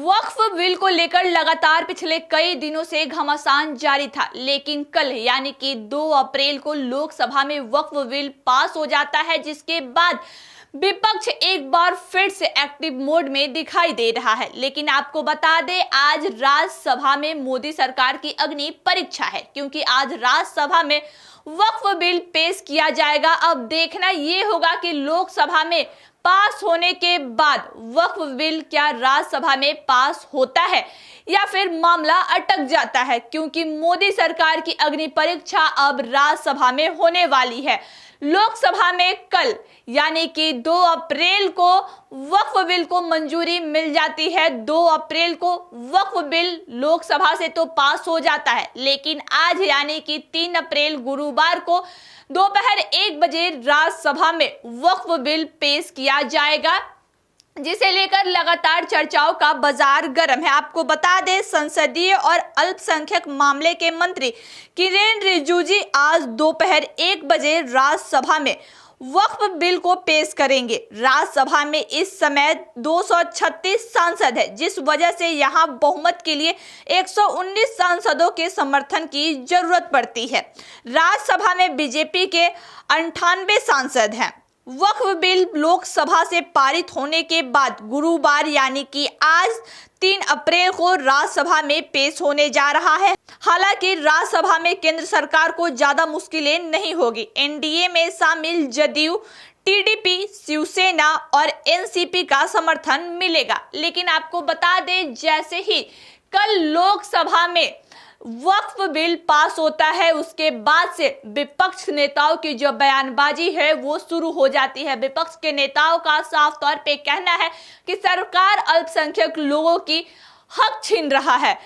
वक्फ bill को लेकर लगातार पिछले कई दिनों से घमासान जारी था, लेकिन कल यानी कि 2 अप्रैल को लोकसभा में वक्फ बिल पास हो जाता है, जिसके बाद विपक्ष एक बार फिर से एक्टिव मोड में दिखाई दे रहा है। लेकिन आपको बता दें, आज राज्यसभा में मोदी सरकार की अग्नि परीक्षा है, क्योंकि आज राज्यसभा में वक्फ बिल पेश किया जाएगा। अब देखना ये होगा कि लोकसभा में पास होने के बाद वक्फ बिल क्या राज्यसभा में पास होता है या फिर मामला अटक जाता है, क्योंकि मोदी सरकार की अग्नि परीक्षा अब राज्यसभा में होने वाली है। लोकसभा में कल यानी कि 2 अप्रैल को वक्फ बिल को मंजूरी मिल जाती है। 2 अप्रैल को वक्फ बिल लोकसभा से तो पास हो जाता है, लेकिन आज यानी कि 3 अप्रैल गुरुवार को दोपहर 1 बजे राज्यसभा में वक्फ बिल पेश किया जाएगा, जिसे लेकर लगातार चर्चाओं का बाजार गर्म है। आपको बता दें, संसदीय और अल्पसंख्यक मामले के मंत्री किरेन रिजिजू आज दोपहर 1 बजे राज्यसभा में वक्फ बिल को पेश करेंगे। राज्यसभा में इस समय 236 सांसद है, जिस वजह से यहां बहुमत के लिए 119 सांसदों के समर्थन की जरूरत पड़ती है। राज्यसभा में बीजेपी के 98 सांसद हैं। वक्फ बिल लोकसभा से पारित होने के बाद गुरुवार यानी कि आज 3 अप्रैल को राज्यसभा में पेश होने जा रहा है। हालांकि राज्यसभा में केंद्र सरकार को ज्यादा मुश्किलें नहीं होगी। एनडीए में शामिल जदयू, टीडीपी, शिवसेना और एनसीपी का समर्थन मिलेगा। लेकिन आपको बता दें, जैसे ही कल लोकसभा में वक्फ बिल पास होता है, उसके बाद से विपक्ष नेताओं की जो बयानबाजी है वो शुरू हो जाती है। विपक्ष के नेताओं का साफ तौर पे कहना है कि सरकार अल्पसंख्यक लोगों की हक छीन रहा है।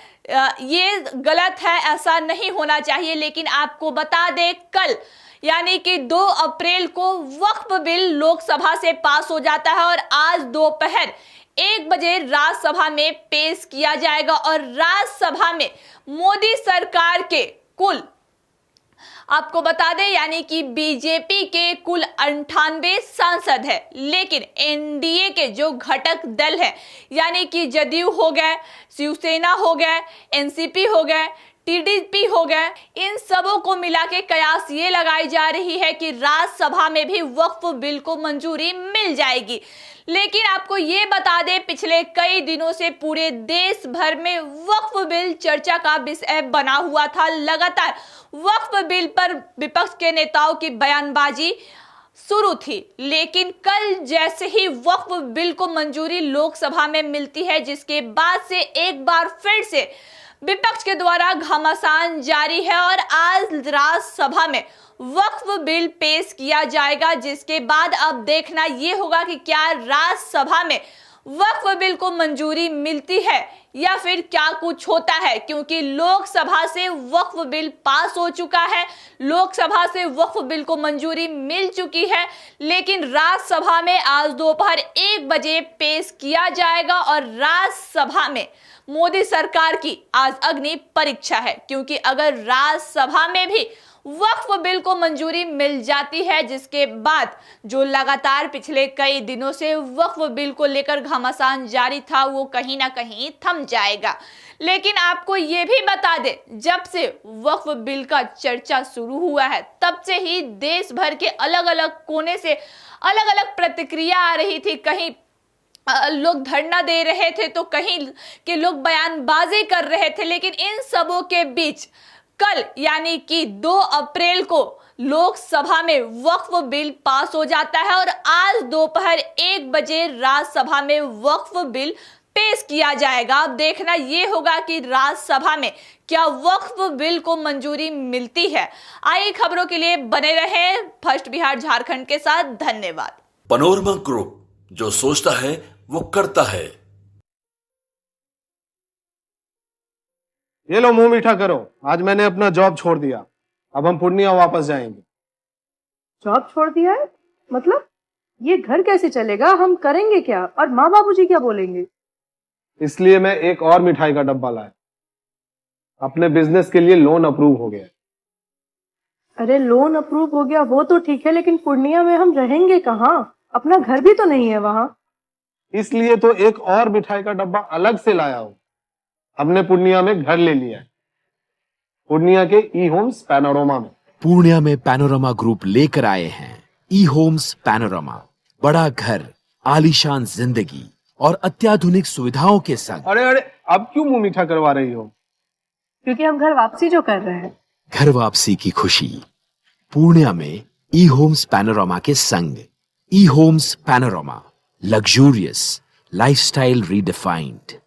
ये गलत है, ऐसा नहीं होना चाहिए। लेकिन आपको बता दें, कल यानी कि 2 अप्रैल को वक्फ बिल लोकसभा से पास हो जाता है और आज दोपहर 1 बजे राज्यसभा में पेश किया जाएगा। और राज्यसभा में मोदी सरकार के कुल, आपको बता दें, यानी कि बीजेपी के कुल 98 सांसद है, लेकिन एनडीए के जो घटक दल है यानी कि जदयू हो गए, शिवसेना हो गए, एनसीपी हो गए, टीडीपी हो गए, इन सबों को मिला के कयास ये लगाई जा रही है कि राज्यसभा में भी वक्फ बिल को मंजूरी मिल जाएगी। लेकिन आपको ये बता दें, पिछले कई दिनों से पूरे देश भर में वक्फ बिल चर्चा का विषय बना हुआ था। लगातार वक्फ बिल पर विपक्ष के नेताओं की बयानबाजी शुरू थी, लेकिन कल जैसे ही वक्फ बिल को मंजूरी लोकसभा में मिलती है, जिसके बाद से एक बार फिर से विपक्ष के द्वारा घमासान जारी है और आज राज्यसभा में वक्फ बिल पेश किया जाएगा, जिसके बाद अब देखना यह होगा कि क्या राज्यसभा में वक्फ बिल को मंजूरी मिलती है या फिर क्या कुछ होता है, क्योंकि लोकसभा से वक्फ बिल पास हो चुका है, लोकसभा से वक्फ बिल को मंजूरी मिल चुकी है, लेकिन राज्यसभा में आज दोपहर 1 बजे पेश किया जाएगा। और राज्यसभा में मोदी सरकार की आज अग्नि परीक्षा है, क्योंकि अगर राज्यसभा में भी वक्फ बिल को मंजूरी मिल जाती है, जिसके बाद जो लगातार पिछले कई दिनों से वक्फ बिल को लेकर घमासान जारी था, वो कहीं ना कहीं थम जाएगा। लेकिन आपको ये भी बता दें, जब से वक्फ बिल का चर्चा शुरू हुआ है, तब से ही देश भर के अलग अलग कोने से अलग अलग प्रतिक्रिया आ रही थी। कहीं लोग धरना दे रहे थे, तो कहीं के लोग बयानबाजी कर रहे थे। लेकिन इन सबों के बीच कल यानी कि 2 अप्रैल को लोकसभा में वक्फ बिल पास हो जाता है और आज दोपहर 1 बजे राज्यसभा में वक्फ बिल पेश किया जाएगा। अब देखना यह होगा कि राज्यसभा में क्या वक्फ बिल को मंजूरी मिलती है। आइए खबरों के लिए बने रहें फर्स्ट बिहार झारखंड के साथ। धन्यवाद। पैनोरमा ग्रुप, जो सोचता है वो करता है। ये लो, मुंह मीठा करो। आज मैंने अपना जॉब छोड़ दिया, अब हम पूर्णिया वापस जाएंगे। जॉब छोड़ दिया है? मतलब ये घर कैसे चलेगा? हम करेंगे क्या? और माँ बाबूजी क्या बोलेंगे? इसलिए मैं एक और मिठाई का डब्बा लाया। अपने बिजनेस के लिए लोन अप्रूव हो गया। अरे लोन अप्रूव हो गया वो तो ठीक है, लेकिन पूर्णिया में हम रहेंगे कहाँ? अपना घर भी तो नहीं है वहाँ। इसलिए तो एक और मिठाई का डब्बा अलग से लाया हूं। हमने पूर्णिया में घर ले लिया है, पूर्णिया के ई होम्स पैनोरमा में। पूर्णिया में पैनोरमा ग्रुप लेकर आए हैं ई होम्स पैनोरमा। बड़ा घर, आलीशान जिंदगी और अत्याधुनिक सुविधाओं के संग। अरे अरे, अब क्यों मुंह मीठा करवा रही हो? क्योंकि हम घर वापसी जो कर रहे हैं। घर वापसी की खुशी पूर्णिया में ई होम्स पैनोरमा के संग। E homes panorama, luxurious lifestyle redefined.